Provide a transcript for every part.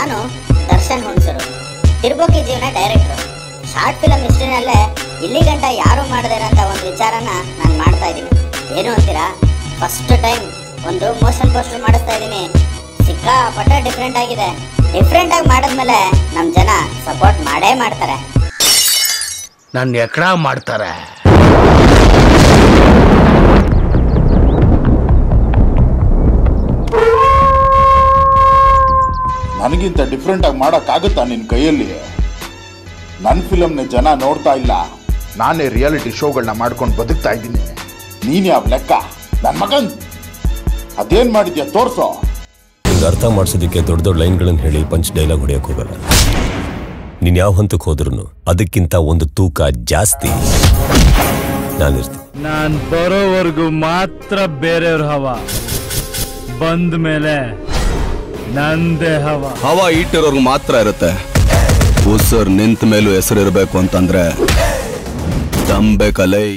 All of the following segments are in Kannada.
ನಾನು ದರ್ಶನ್ ಹುಣಸೂರು, ತಿರುಬೋಕಿ ಜೀವನ ಡೈರೆಕ್ಟರ್. ಶಾರ್ಟ್ ಫಿಲಮ್ ಹಿಸ್ಟ್ರಿನಲ್ಲೇ ಇಲ್ಲಿ ಗಂಟ ಯಾರು ಮಾಡದೇ ಇರೋಂಥ ಒಂದು ವಿಚಾರನ ನಾನು ಮಾಡ್ತಾ ಇದ್ದೀನಿ. ಏನು ಅಂತೀರಾ? ಫಸ್ಟ್ ಟೈಮ್ ಒಂದು ಮೋಷನ್ ಪೋಸ್ಟರ್ ಮಾಡಿಸ್ತಾ ಇದ್ದೀನಿ. ಸಿಕ್ಕಾಪಟ್ಟೆ ಡಿಫ್ರೆಂಟ್ ಆಗಿದೆ. ಡಿಫ್ರೆಂಟ್ ಆಗಿ ಮಾಡಿದ್ಮೇಲೆ ನಮ್ಮ ಜನ ಸಪೋರ್ಟ್ ಮಾಡೇ ಮಾಡ್ತಾರೆ. ನನ್ನ ಎಕಡ ಮಾಡ್ತಾರೆ. ನನಗಿಂತ ಡಿಫ್ರೆಂಟ್ ಆಗಿ ಮಾಡೋಕ್ಕಾಗುತ್ತಾ ನಿನ್ನ ಕೈಯಲ್ಲಿ? ನನ್ನ ಫಿಲಮ್ನ ಜನ ನೋಡ್ತಾ ಇಲ್ಲ. ನಾನೇ ರಿಯಾಲಿಟಿ ಶೋಗಳನ್ನ ಮಾಡ್ಕೊಂಡು ಬದುಕ್ತಾ ಇದ್ದೀನಿ. ನೀನು ಯಾವ ಲೆಕ್ಕ? ನನ್ನ ಮಗನ್ ಅದೇನ್ ಮಾಡಿದ್ಯಾ ತೋರ್ಸೋ. ಈಗ ಅರ್ಥ ಮಾಡಿಸೋದಕ್ಕೆ ದೊಡ್ಡ ದೊಡ್ಡ ಲೈನ್ಗಳನ್ನು ಹೇಳಿ ಪಂಚ್ ಡೈಲಾಗ್ ಹೊಡೆಯಕ್ಕೆ ಹೋಗಲ್ಲ. ನೀನು ಯಾವ ಹಂತಕ್ಕೆ ಹೋದ್ರೂ ಅದಕ್ಕಿಂತ ಒಂದು ತೂಕ ಜಾಸ್ತಿ ನಾನಿರ್ತೀನಿ. ನಾನು ಬರೋವರೆಗೂ ಮಾತ್ರ ಬೇರೆಯವ್ರ ಹವಾ, ಬಂದ ಮೇಲೆ ನಂದೇ ಹವಾ ಇಟ್ಟಿರೋರ್ಗು ಮಾತ್ರ ಇರುತ್ತೆ. ಉಸರ್ ನಿಂತ ಮೇಲೂ ಹೆಸರಿರ್ಬೇಕು ಅಂತಂದ್ರೆ ದಂಬೇಕಲೈ.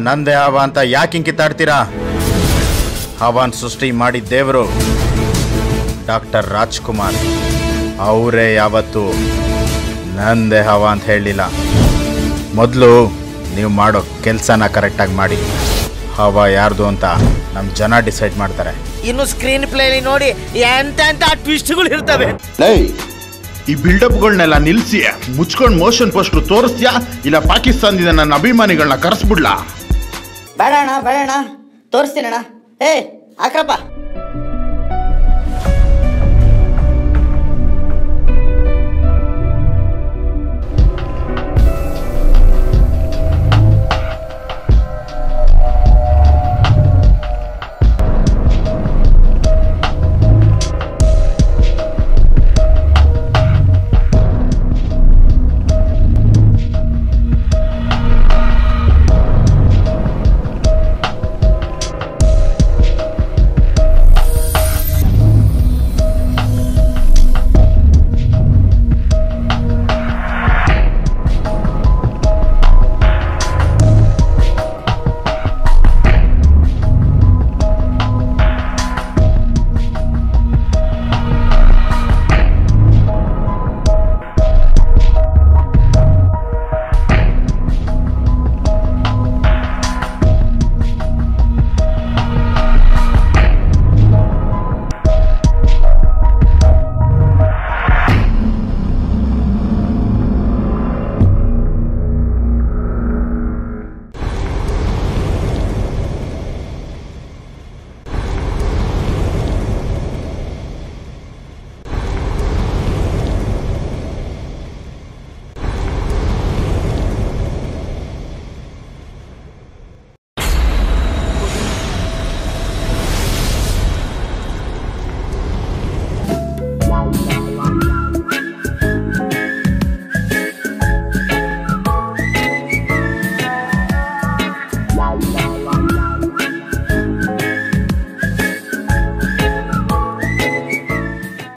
ನಂದೇ ಹವಾ ಅಂತ ಯಾಕೆ ಕಿತ್ತಾಡ್ತೀರಾ? ಹವಾನ್ ಸೃಷ್ಟಿ ಮಾಡಿದ ದೇವರು ಡಾಕ್ಟರ್ ರಾಜ್ಕುಮಾರ್. ಅವರೇ ಯಾವತ್ತು ನಂದೇ ಹವಾ ಅಂತ ಹೇಳಲಿಲ್ಲ. ಮೊದಲು ನೀವು ಮಾಡೋ ಕೆಲಸನ ಕರೆಕ್ಟಾಗಿ ಮಾಡಿ. ಹವಾ ಯಾರ್ದು ಅಂತ ನಮ್ಮ ಜನ ಡಿಸೈಡ್ ಮಾಡ್ತಾರೆ. ಇನ್ನು ಸ್ಕ್ರೀನ್ ಪ್ಲೇ ನೋಡಿ ಎಂತ ಟ್ವಿಸ್ಟ್ಗಳು ಇರ್ತವೆ. ಈ ಬಿಲ್ಡಪ್ಗಳನ್ನೆಲ್ಲ ನಿಲ್ಲಿಸಿ ಮುಚ್ಕೊಂಡು ಮೋಷನ್ ಪೋಸ್ಟರ್ ತೋರಿಸ್ತೀಯಾ, ಇಲ್ಲ ಪಾಕಿಸ್ತಾನದಿಂದ ನನ್ನ ಅಭಿಮಾನಿಗಳನ್ನ ಕರೆಸ್ಬಿಡ್ಲಾ? ಬೇಡ ಅಣ್ಣ, ತೋರಿಸ್ತೀನಣ್ಣ. ಹಾಕ್ರಪ್ಪ.